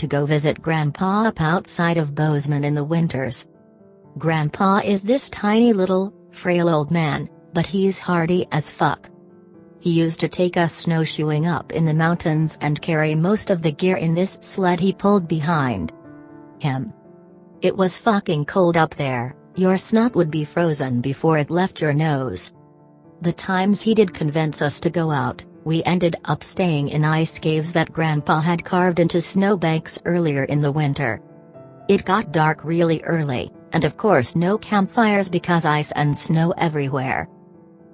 to go visit Grandpa up outside of Bozeman in the winters. Grandpa is this tiny little, frail old man, but he's hardy as fuck. He used to take us snowshoeing up in the mountains and carry most of the gear in this sled he pulled behind him. It was fucking cold up there, your snot would be frozen before it left your nose. The times he did convince us to go out, we ended up staying in ice caves that Grandpa had carved into snowbanks earlier in the winter. It got dark really early, and of course no campfires because ice and snow everywhere.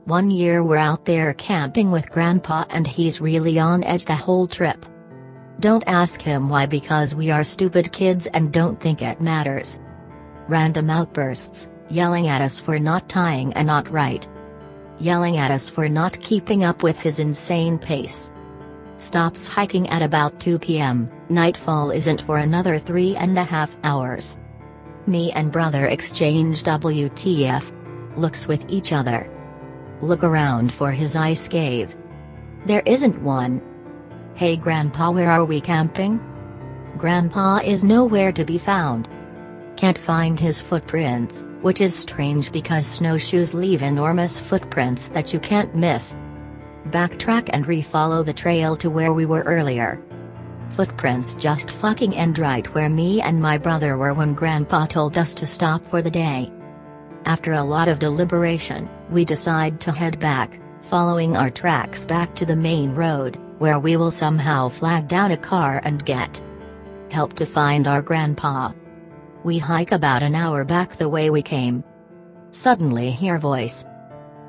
One year we're out there camping with Grandpa and he's really on edge the whole trip. Don't ask him why, because we are stupid kids and don't think it matters. Random outbursts, yelling at us for not tying a knot right. Yelling at us for not keeping up with his insane pace. Stops hiking at about 2 p.m, nightfall isn't for another 3.5 hours. Me and brother exchange WTF looks with each other. Look around for his ice cave. There isn't one. Hey Grandpa, where are we camping? Grandpa is nowhere to be found. Can't find his footprints, which is strange because snowshoes leave enormous footprints that you can't miss. Backtrack and refollow the trail to where we were earlier. Footprints just fucking end right where me and my brother were when Grandpa told us to stop for the day. After a lot of deliberation, we decide to head back, following our tracks back to the main road, where we will somehow flag down a car and get help to find our Grandpa. We hike about an hour back the way we came. Suddenly hear voice.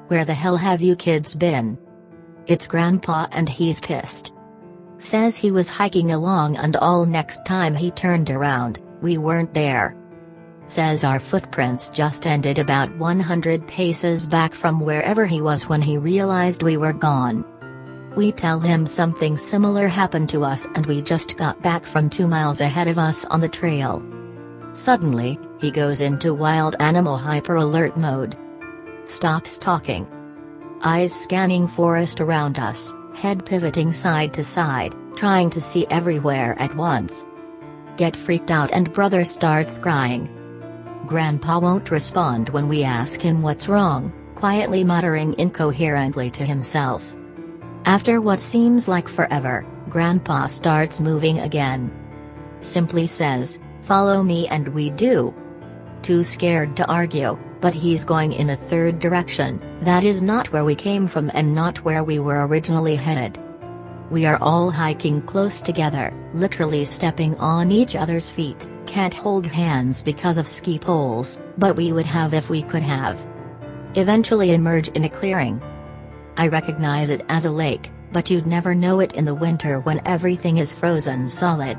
Where the hell have you kids been? It's Grandpa and he's pissed. Says he was hiking along and all next time he turned around, we weren't there. Says our footprints just ended about 100 paces back from wherever he was when he realized we were gone. We tell him something similar happened to us and we just got back from 2 miles ahead of us on the trail. Suddenly, he goes into wild animal hyper-alert mode. Stops talking. Eyes scanning forest around us, head pivoting side to side, trying to see everywhere at once. Get freaked out and brother starts crying. Grandpa won't respond when we ask him what's wrong, quietly muttering incoherently to himself. After what seems like forever, Grandpa starts moving again. Simply says, "Follow me," and we do. Too scared to argue, but he's going in a third direction, that is not where we came from and not where we were originally headed. We are all hiking close together, literally stepping on each other's feet, can't hold hands because of ski poles, but we would have if we could have. Eventually emerge in a clearing. I recognize it as a lake, but you'd never know it in the winter when everything is frozen solid.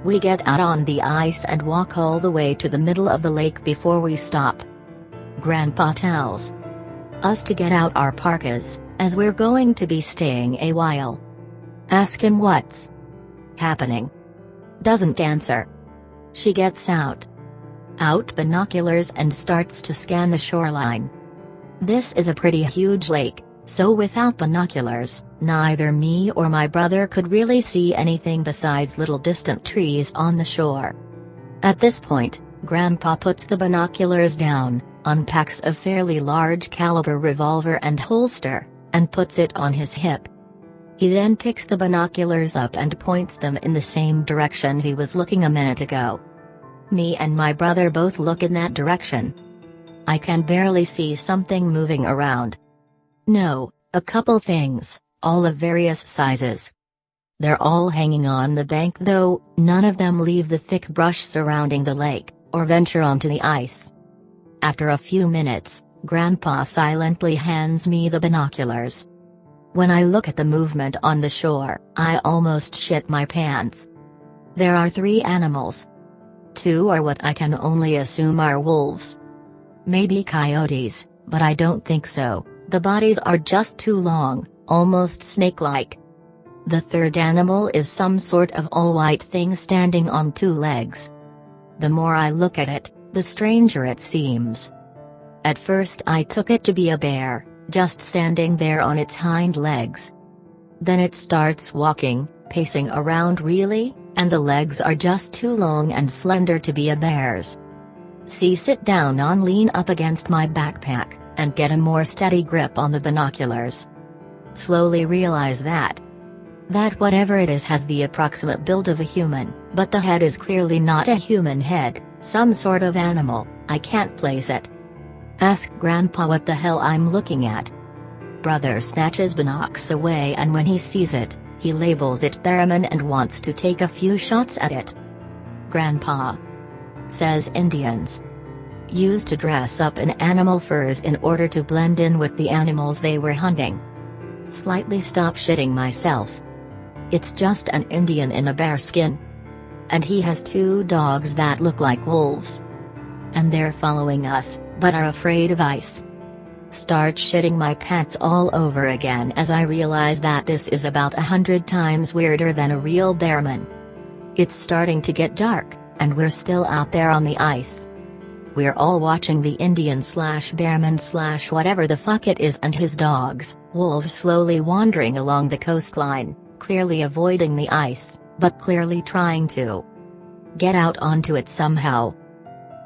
We get out on the ice and walk all the way to the middle of the lake before we stop. Grandpa tells us to get out our parkas, as we're going to be staying a while. Ask him what's happening. Doesn't answer. She gets out binoculars and starts to scan the shoreline. This is a pretty huge lake, so without binoculars, neither me or my brother could really see anything besides little distant trees on the shore. At this point, Grandpa puts the binoculars down, unpacks a fairly large caliber revolver and holster, and puts it on his hip. He then picks the binoculars up and points them in the same direction he was looking a minute ago. Me and my brother both look in that direction. I can barely see something moving around. No, a couple things, all of various sizes. They're all hanging on the bank though, none of them leave the thick brush surrounding the lake, or venture onto the ice. After a few minutes, Grandpa silently hands me the binoculars. When I look at the movement on the shore, I almost shit my pants. There are 3 animals. 2 are what I can only assume are wolves. Maybe coyotes, but I don't think so, the bodies are just too long, almost snake-like. The 3rd animal is some sort of all-white thing standing on 2 legs. The more I look at it, the stranger it seems. At first I took it to be a bear, just standing there on its hind legs. Then it starts walking, pacing around really, And the legs are just too long and slender to be a bear's. Sit down on, lean up against my backpack, and get a more steady grip on the binoculars. Slowly realize that whatever it is has the approximate build of a human, but the head is clearly not a human head, some sort of animal. I can't place it. Ask Grandpa what the hell I'm looking at. Brother snatches binocs away, and when he sees it, he labels it barren and wants to take a few shots at it. Grandpa says Indians used to dress up in animal furs in order to blend in with the animals they were hunting. Slightly stop shitting myself. It's just an Indian in a bear skin. And he has 2 dogs that look like wolves. And they're following us, but are afraid of ice. Start shitting my pants all over again as I realize that this is about 100 times weirder than a real bearman. It's starting to get dark, and we're still out there on the ice. We're all watching the Indian/bearman/whatever the fuck it is and his dogs, wolves, slowly wandering along the coastline, clearly avoiding the ice, but clearly trying to get out onto it somehow.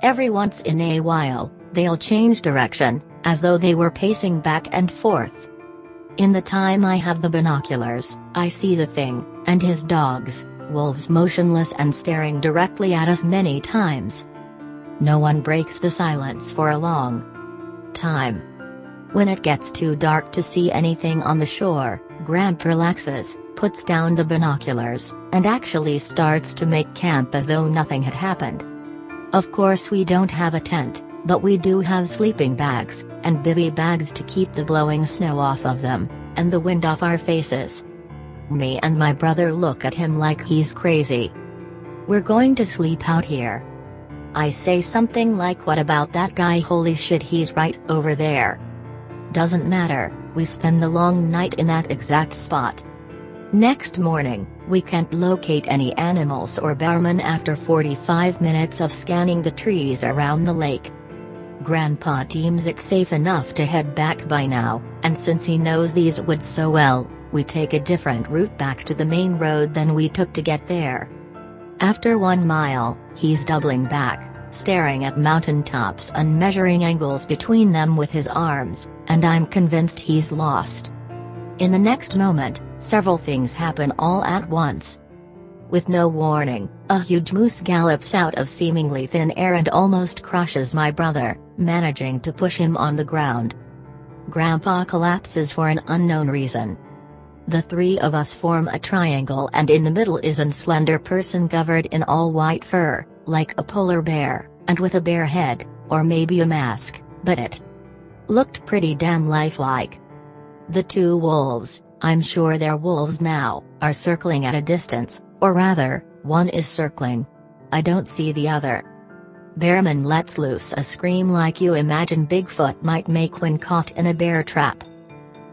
Every once in a while, they'll change direction, as though they were pacing back and forth. In the time I have the binoculars, I see the thing, and his dogs, wolves, motionless and staring directly at us many times. No one breaks the silence for a long time. When it gets too dark to see anything on the shore, Gramp relaxes, puts down the binoculars, and actually starts to make camp as though nothing had happened. Of course we don't have a tent, but we do have sleeping bags, and bivy bags to keep the blowing snow off of them, and the wind off our faces. Me and my brother look at him like he's crazy. We're going to sleep out here. I say something like, what about that guy? Holy shit, he's right over there. Doesn't matter, we spend the long night in that exact spot. Next morning, we can't locate any animals or bearmen after 45 minutes of scanning the trees around the lake. Grandpa deems it safe enough to head back by now, and since he knows these woods so well, we take a different route back to the main road than we took to get there. After 1 mile, he's doubling back, staring at mountain tops and measuring angles between them with his arms, and I'm convinced he's lost. In the next moment, several things happen all at once. With no warning, a huge moose gallops out of seemingly thin air and almost crushes my brother, managing to push him on the ground. Grandpa collapses for an unknown reason. The 3 of us form a triangle, and in the middle is a slender person covered in all white fur, like a polar bear, and with a bear head, or maybe a mask, but it looked pretty damn lifelike. The 2 wolves, I'm sure they're wolves now, are circling at a distance, or rather, one is circling. I don't see the other. Bearman lets loose a scream like you imagine Bigfoot might make when caught in a bear trap.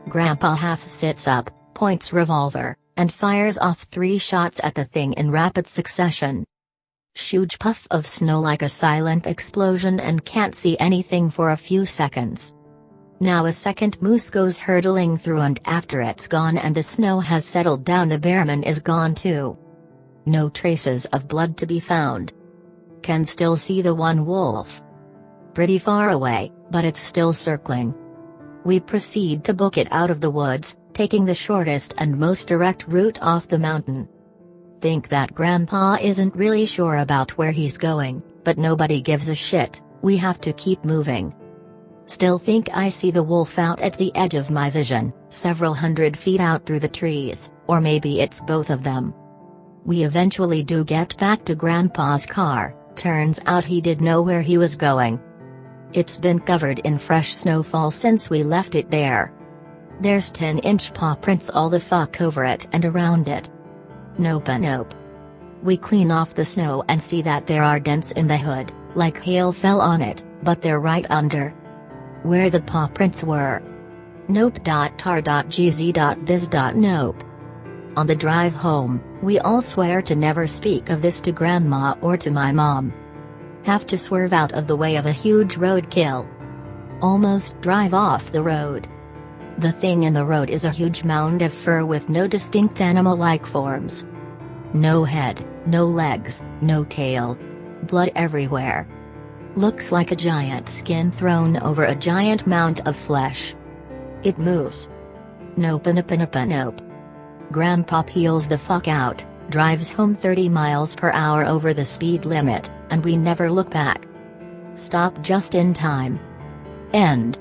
Grandpa half sits up, points revolver, and fires off 3 shots at the thing in rapid succession. Huge puff of snow like a silent explosion, and can't see anything for a few seconds. Now a second moose goes hurtling through, and after it's gone and the snow has settled down, the bearman is gone too. No traces of blood to be found. Can still see the one wolf. Pretty far away, but it's still circling. We proceed to book it out of the woods, taking the shortest and most direct route off the mountain. Think that Grandpa isn't really sure about where he's going, but nobody gives a shit, we have to keep moving. Still think I see the wolf out at the edge of my vision, several hundred feet out through the trees, or maybe it's both of them. We eventually do get back to Grandpa's car. Turns out he did know where he was going. It's been covered in fresh snowfall since we left it there. There's 10-inch paw prints all the fuck over it and around it. Nope. We clean off the snow and see that there are dents in the hood, like hail fell on it, but they're right under where the paw prints were. Nope.tar.gz.biz.nope. On the drive home, we all swear to never speak of this to Grandma or to my mom. Have to swerve out of the way of a huge roadkill. Almost drive off the road. The thing in the road is a huge mound of fur with no distinct animal-like forms. No head, no legs, no tail. Blood everywhere. Looks like a giant skin thrown over a giant mound of flesh. It moves. Nope. Grandpa peels the fuck out, drives home 30 miles per hour over the speed limit, and we never look back. Stop just in time. End.